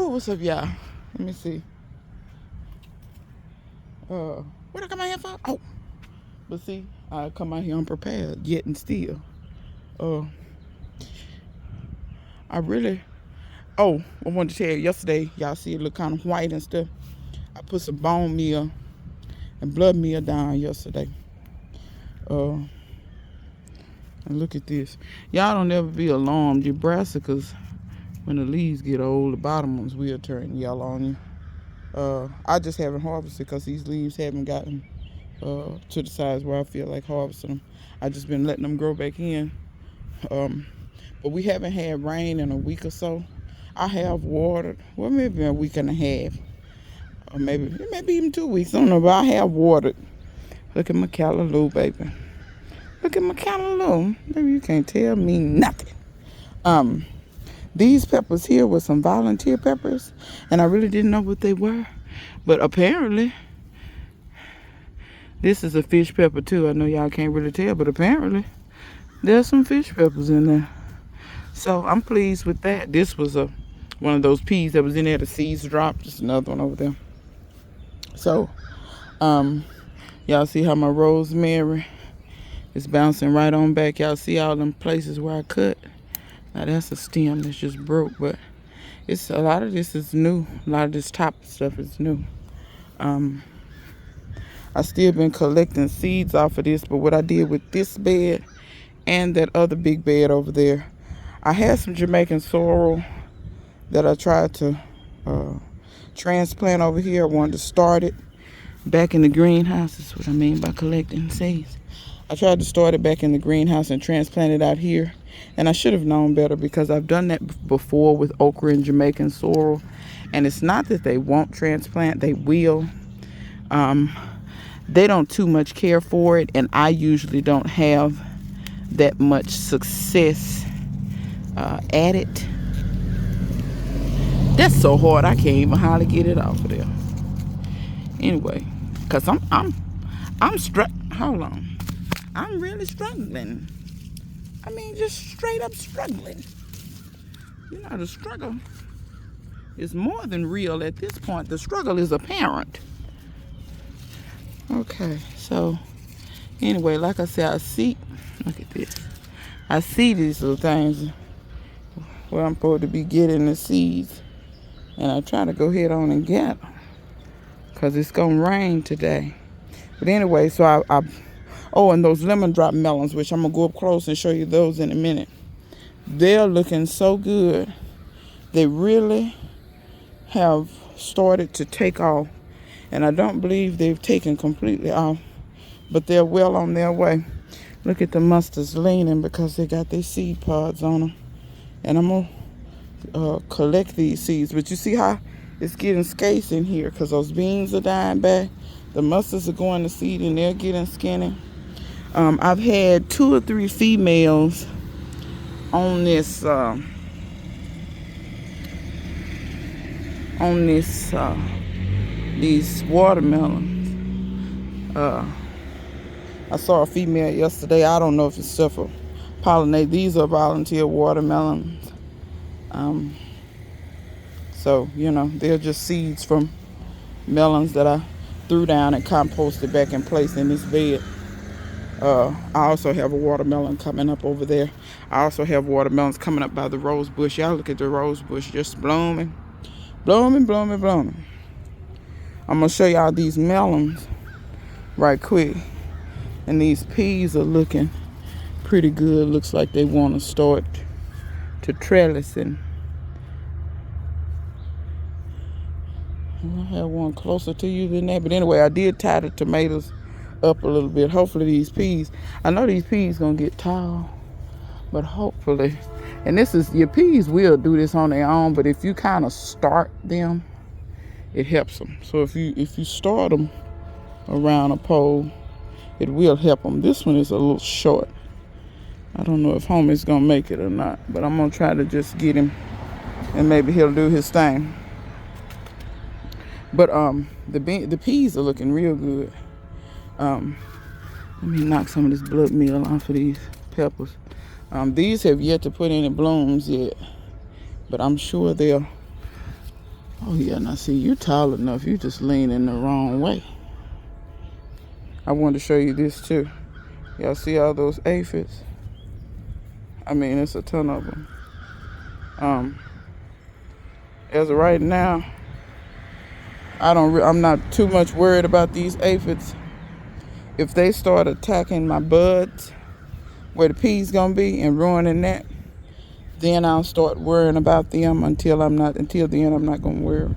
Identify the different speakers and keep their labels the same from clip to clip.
Speaker 1: Oh, what's up, y'all? Let me see. What I come out here for? Oh, but see, I come out here unprepared, yet and still. Uh, I really. Oh, I wanted to tell you yesterday. Y'all see it look kind of white and stuff. I put some bone meal and blood meal down yesterday. And look at this. Y'all don't ever be alarmed. Your brassicas, when the leaves get old, the bottom ones will turn yellow on you. I just haven't harvested because these leaves haven't gotten to the size where I feel like harvesting them. I just been letting them grow back in. But we haven't had rain in a week or so. I have watered, well, maybe a week and a half, or maybe even 2 weeks. I don't know, but I have watered. Look at my callaloo, baby. Look at my callaloo. Baby, you can't tell me nothing. These peppers here were some volunteer peppers, and I really didn't know what they were. But apparently, this is a fish pepper too. I know y'all can't really tell, but apparently, there's some fish peppers in there. So I'm pleased with that. This was one of those peas that was in there. The seeds dropped. Just another one over there. So, y'all see how my rosemary is bouncing right on back. Y'all see all them places where I cut. Now that's a stem that's just broke, but it's a lot of this is new. A lot of this top stuff is new. I still been collecting seeds off of this, but what I did with this bed and that other big bed over there, I had some Jamaican sorrel that I tried to transplant over here. I wanted to start it back in the greenhouse. That's what I mean by collecting seeds. I tried to start it back in the greenhouse and transplant it out here. And I should have known better because I've done that before with okra and Jamaican sorrel. And it's not that they won't transplant, they will. They don't too much care for it, and I usually don't have that much success at it. That's so hard I can't even hardly get it off of there. Anyway, cause I'm struggling. Hold on, I'm really struggling. I mean, just straight up struggling. You know, the struggle is more than real at this point. The struggle is apparent. Okay, so anyway, like I said, look at this. I see these little things where I'm supposed to be getting the seeds. And I try to go ahead on and get them because it's going to rain today. But anyway, so oh, and those lemon drop melons, which I'm going to go up close and show you those in a minute. They're looking so good. They really have started to take off. And I don't believe they've taken completely off, but they're well on their way. Look at the mustards leaning because they got their seed pods on them. And I'm going to collect these seeds. But you see how it's getting scarce in here because those beans are dying back. The mustards are going to seed and they're getting skinny. I've had 2 or 3 females on this these watermelons. I saw a female yesterday. I don't know if it's self pollinate. These are volunteer watermelons. So, you know, they're just seeds from melons that I threw down and composted back in place in this bed. I also have a watermelon coming up over there. I also have watermelons coming up by the rose bush. Y'all look at the rose bush just blooming. Blooming, blooming, blooming. I'm going to show y'all these melons right quick. And these peas are looking pretty good. Looks like they want to start to trellising. I have one closer to you than that. But anyway, I did tie the tomatoes up a little bit. Hopefully these peas, I know these peas going to get tall. But hopefully, and your peas will do this on their own. But if you kind of start them, it helps them. So if you start them around a pole, it will help them. This one is a little short. I don't know if homie's gonna make it or not, but I'm gonna try to just get him and maybe he'll do his thing. But the peas are looking real good. Let me knock some of this blood meal off of these peppers. These have yet to put any blooms yet, but I'm sure they'll Oh yeah, now see, you tall enough. You just leaning the wrong way. I wanted to show you this too. Y'all see all those aphids? I mean, it's a ton of them. As of right now, I'm not too much worried about these aphids. If they start attacking my buds, where the peas gonna be, and ruining that, then I'll start worrying about them. Until then, I'm not gonna worry.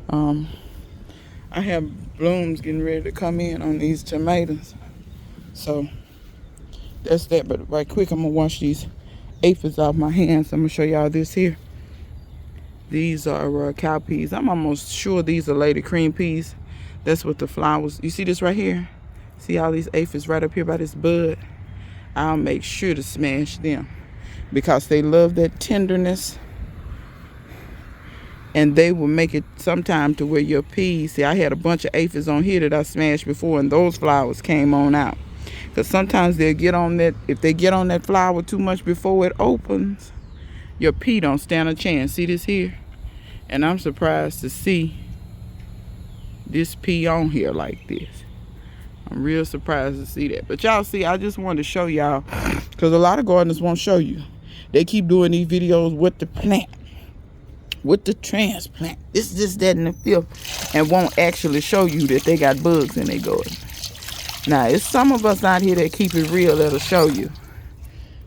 Speaker 1: I have blooms getting ready to come in on these tomatoes, so that's that. But right quick, I'm gonna wash these aphids off my hands. I'm gonna show y'all this here. These are cow peas. I'm almost sure these are lady cream peas. That's what the flowers. You see this right here? See all these aphids right up here by this bud? I'll make sure to smash them because they love that tenderness, and they will make it sometime to where your peas. See, I had a bunch of aphids on here that I smashed before, and those flowers came on out. Because sometimes they'll get on that. If they get on that flower too much before it opens, your pea don't stand a chance. See this here? And I'm surprised to see this pea on here like this. I'm real surprised to see that. But y'all see, I just wanted to show y'all, because a lot of gardeners won't show you. They keep doing these videos with the plant, with the transplant, this, that, and the fifth, and won't actually show you that they got bugs in their garden. Now, it's some of us out here that keep it real that'll show you.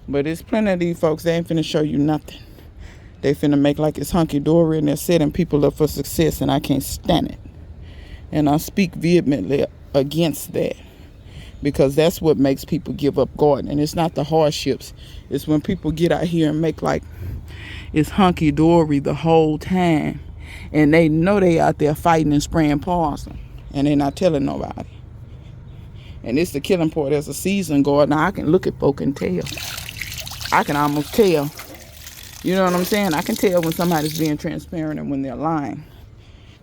Speaker 1: But it's plenty of these folks, they ain't finna show you nothing. They finna make like it's hunky-dory, and they're setting people up for success, and I can't stand it. And I speak vehemently against that, because that's what makes people give up gardening. It's not the hardships. It's when people get out here and make like it's hunky-dory the whole time, and they know they out there fighting and spraying poison, and they're not telling nobody. And it's the killing part. As a seasoned gardener, I can look at folk and tell. I can almost tell. You know what I'm saying? I can tell when somebody's being transparent and when they're lying,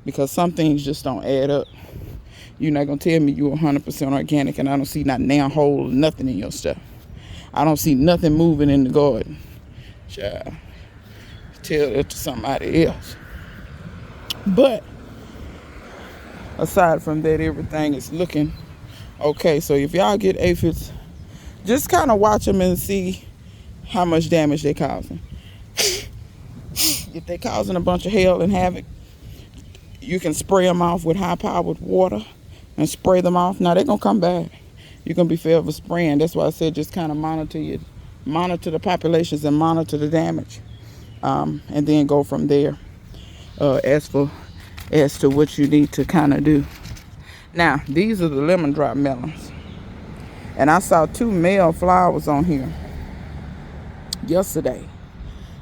Speaker 1: because some things just don't add up. You're not going to tell me you're 100% organic and I don't see not now hole, nothing in your stuff. I don't see nothing moving in the garden. Child, tell that to somebody else. But aside from that, everything is looking okay. So if y'all get aphids, just kind of watch them and see how much damage they're causing. If they're causing a bunch of hell and havoc, you can spray them off with high-powered water and spray them off. Now, they're going to come back. You're going to be forever spraying. That's why I said just kind of monitor the populations and monitor the damage. And then go from there as to what you need to kind of do. Now, these are the lemon drop melons. And I saw 2 male flowers on here yesterday.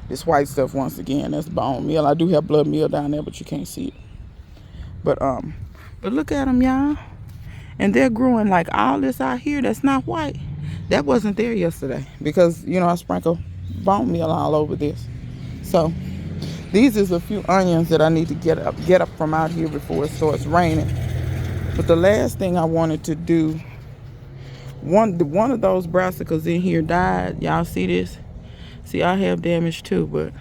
Speaker 1: This white stuff, once again, that's bone meal. I do have blood meal down there, but you can't see it. But look at them, y'all. And they're growing like all this out here that's not white. That wasn't there yesterday because, you know, I sprinkle bone meal all over this. So these is a few onions that I need to get up from out here before it starts raining. But the last thing I wanted to do, one of those brassicas in here died. Y'all see this? See, I have damage too, but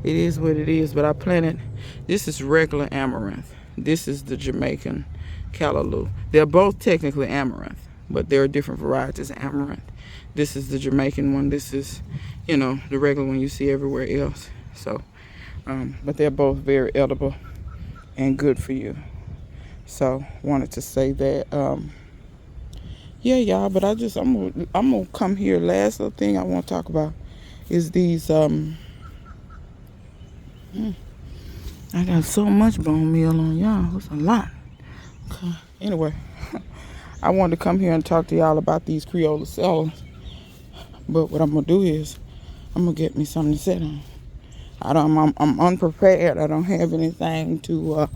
Speaker 1: it is what it is. But I planted, this is regular amaranth. This is the Jamaican callaloo. They're both technically amaranth, but there are different varieties of amaranth. This is the Jamaican one. This is, you know, the regular one you see everywhere else. So, but they're both very edible and good for you. So, wanted to say that. Yeah, y'all. But I'm gonna come here. Last little thing I want to talk about is these. I got so much bone meal on y'all. It's a lot. Okay. Anyway, I wanted to come here and talk to y'all about these Creola Sella. But what I'm gonna do is I'm gonna get me something to sit on. I'm unprepared. I don't have anything to.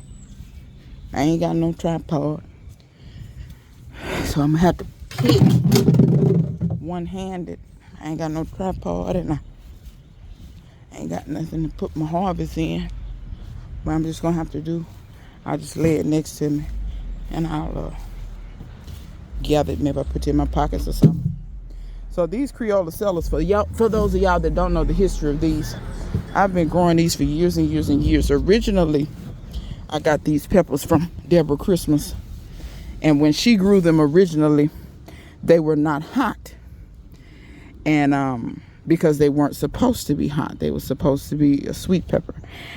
Speaker 1: I ain't got no tripod, so I'm gonna have to pick one-handed. I ain't got no tripod, and I ain't got nothing to put my harvest in. But I'm just gonna have to do. I'll just lay it next to me, and I'll gather it. Maybe I put it in my pockets or something. So these Creola Sellas, for those of y'all that don't know the history of these, I've been growing these for years and years and years. Originally, I got these peppers from Deborah Christmas. And when she grew them originally, they were not hot. And because they weren't supposed to be hot. They were supposed to be a sweet pepper.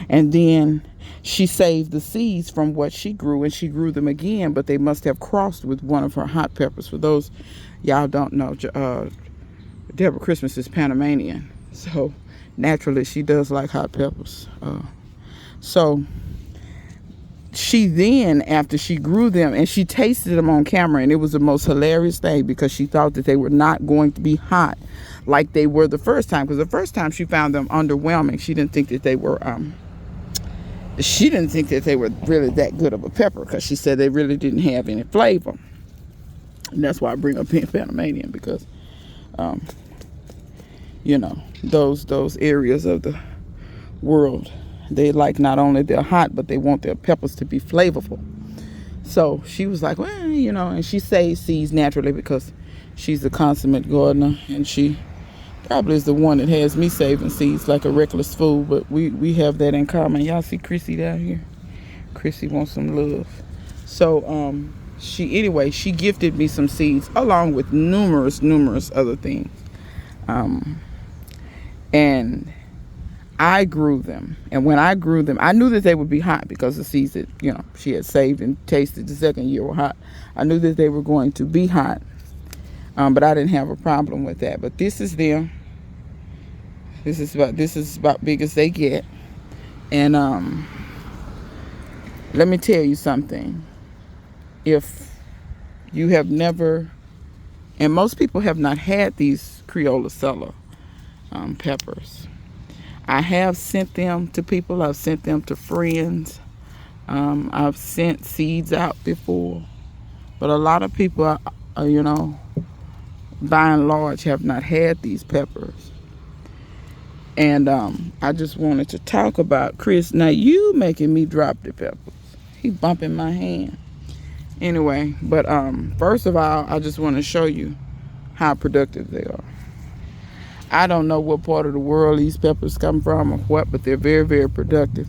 Speaker 1: And then she saved the seeds from what she grew, and she grew them again, but they must have crossed with one of her hot peppers. For those y'all don't know, Deborah Christmas is Panamanian. So naturally she does like hot peppers. So she then, after she grew them, and she tasted them on camera, and it was the most hilarious thing, because she thought that they were not going to be hot like they were the first time. Because the first time she found them underwhelming. She didn't think that they were really that good of a pepper, because she said they really didn't have any flavor. And that's why I bring up Panamanian, because you know, those areas of the world, they like not only they're hot, but they want their peppers to be flavorful. So she was like, well, you know, and she saves seeds naturally because she's a consummate gardener, and she probably is the one that has me saving seeds like a reckless fool. But we have that in common. Y'all see Chrissy down here? Chrissy wants some love. So she gifted me some seeds along with numerous other things. And I grew them, and when I grew them, I knew that they would be hot because the seeds that, you know, she had saved and tasted the second year were hot. I knew that they were going to be hot, but I didn't have a problem with that. But this is them. This is about big as they get. And let me tell you something. If you have never, and most people have not had these Creola Sella peppers, I have sent them to people. I've sent them to friends. I've sent seeds out before. But a lot of people, you know, by and large, have not had these peppers. And I just wanted to talk about Chris. Now, you making me drop the peppers. He bumping my hand. Anyway, but first of all, I just want to show you how productive they are. I don't know what part of the world these peppers come from or what, but they're very, very productive.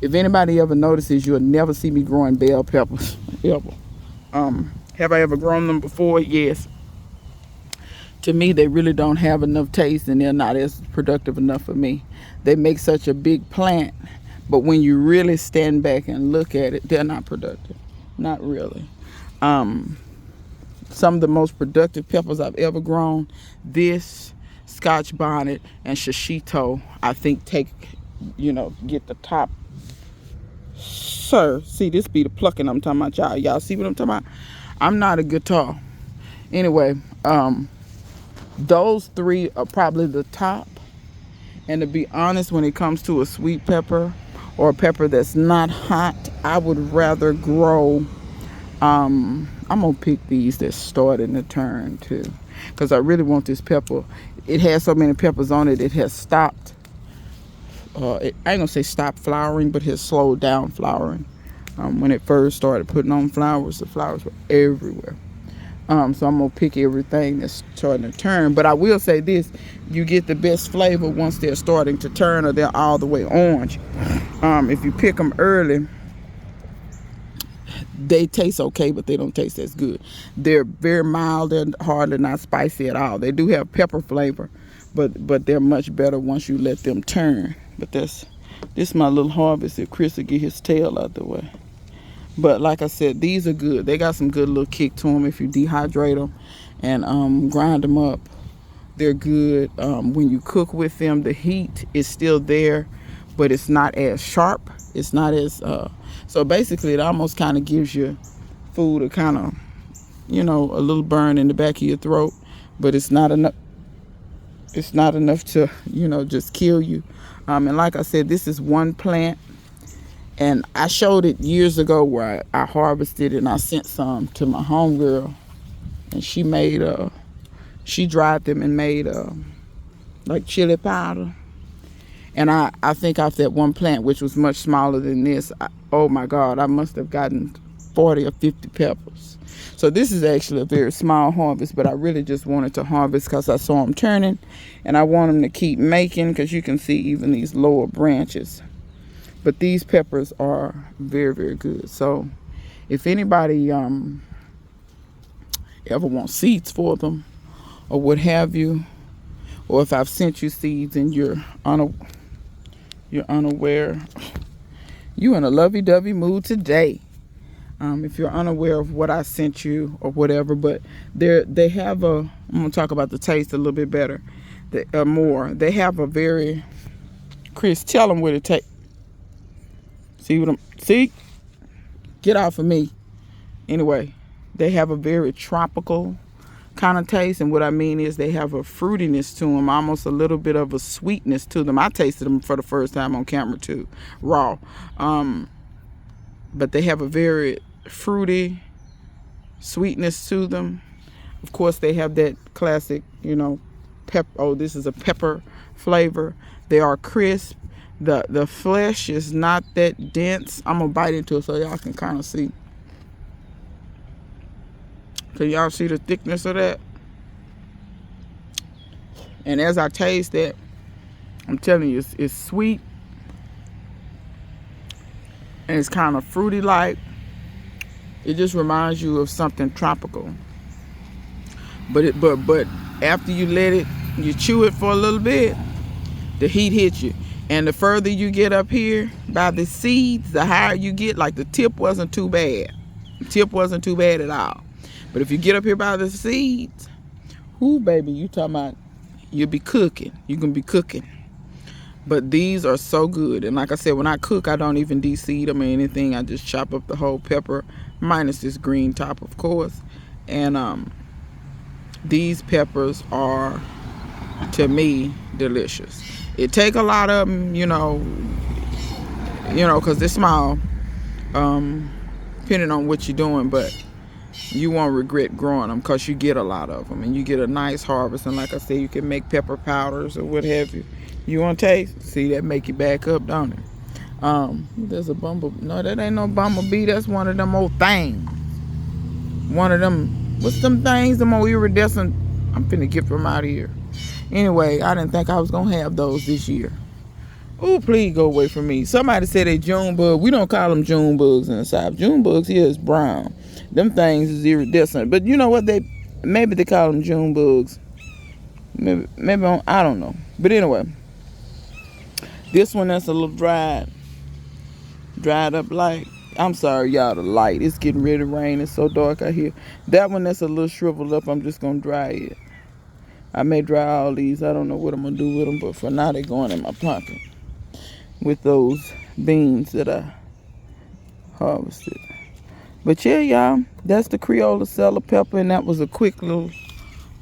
Speaker 1: If anybody ever notices, you'll never see me growing bell peppers, ever. Have I ever grown them before? Yes. To me, they really don't have enough taste, and they're not as productive enough for me. They make such a big plant, but when you really stand back and look at it, they're not productive. Not really. Some of the most productive peppers I've ever grown, this, Scotch bonnet, and shishito, I think get the top. Sir, see, this be the plucking I'm talking about, y'all. Y'all see what I'm talking about? I'm not a guitar. Anyway, those three are probably the top. And to be honest, when it comes to a sweet pepper or a pepper that's not hot, I would rather grow, I'm gonna pick these that's starting to turn too, because I really want this pepper. It has so many peppers on it, it has stopped. I ain't gonna say stop flowering, but has slowed down flowering. When it first started putting on flowers, the flowers were everywhere. So I'm gonna pick everything that's starting to turn. But I will say this: you get the best flavor once they're starting to turn, or they're all the way orange. If you pick them early, they taste okay, but they don't taste as good. They're very mild. They're hardly not spicy at all. They do have pepper flavor, but they're much better once you let them turn. But this is my little harvest if Chris will get his tail out the way. But like I said, these are good. They got some good little kick to them if you dehydrate them and grind them up. They're good. When you cook with them, the heat is still there, but it's not as sharp. It's not as so basically it almost kind of gives you food a kind of, you know, a little burn in the back of your throat, but it's not enough. It's not enough to, you know, just kill you. And like I said, this is one plant, and I showed it years ago where I harvested it, and I sent some to my homegirl, and she made she dried them and made like chili powder. And I think off that one plant, which was much smaller than this, oh my God, I must have gotten 40 or 50 peppers. So this is actually a very small harvest, but I really just wanted to harvest because I saw them turning, and I want them to keep making, because you can see even these lower branches. But these peppers are very, very good. So if anybody ever wants seeds for them or what have you, or if I've sent you seeds and you're unaware, you in a lovey-dovey mood today. If you're unaware of what I sent you or whatever, but they have a, I'm gonna talk about the taste a little bit better, more. They have a very, Chris, tell them what it tastes. See, get off of me. Anyway, they have a very tropical kind of taste, and what I mean is they have a fruitiness to them, almost a little bit of a sweetness to them. I tasted them for the first time on camera too, raw. But they have a very fruity sweetness to them. Of course, they have that classic, this is a pepper flavor. They are crisp. The flesh is not that dense. I'm gonna bite into it so y'all can kind of see. Can y'all see the thickness of that? And as I taste that, I'm telling you, it's sweet. And it's kind of fruity like. It just reminds you of something tropical. But after you let it, you chew it for a little bit, the heat hits you. And the further you get up here by the seeds, the higher you get. Like the tip wasn't too bad. The tip wasn't too bad at all. But if you get up here by the seeds, whoo, baby, you talking about you'll be cooking. You can be cooking. But these are so good. And like I said, when I cook, I don't even de-seed them or anything. I just chop up the whole pepper, minus this green top, of course. And these peppers are, to me, delicious. It take a lot of them, because they're small, depending on what you're doing. But you won't regret growing them because you get a lot of them. And you get a nice harvest. And like I said, you can make pepper powders or what have you. You want to taste? See, that make you back up, don't it? There's a bumblebee. No, that ain't no bumblebee. That's one of them old things. One of them, what's them things? Them old iridescent. I'm finna get from out of here. Anyway, I didn't think I was going to have those this year. Oh, please go away from me. Somebody said they June bug. We don't call them June bugs in the South. June bugs here is brown. Them things is iridescent. But you know what? Maybe they call them June bugs. Maybe I don't know. But anyway. This one that's a little dried up light. I'm sorry, y'all, the light. It's getting ready to rain. It's so dark out here. That one that's a little shriveled up, I'm just going to dry it. I may dry all these. I don't know what I'm going to do with them, but for now, they're going in my pocket with those beans that I harvested. But yeah, y'all, that's the Creola Sella pepper, and that was a quick little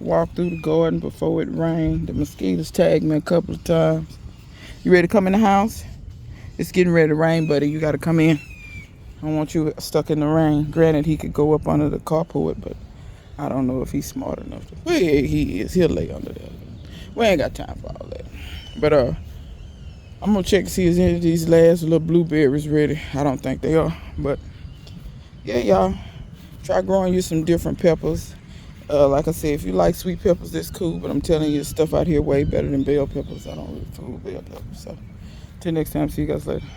Speaker 1: walk through the garden before it rained. The mosquitoes tagged me a couple of times. You ready to come in the house? It's getting ready to rain, buddy. You got to come in. I don't want you stuck in the rain. Granted, he could go up under the carport, but I don't know if he's smart enough to. Well, yeah, he is. He'll lay under there. We ain't got time for all that. But I'm going to check to see if any of these last little blueberries ready. I don't think they are. But, yeah, y'all. Try growing you some different peppers. Like I said, if you like sweet peppers, that's cool. But I'm telling you, stuff out here way better than bell peppers. I don't really fool bell peppers. So, till next time, see you guys later.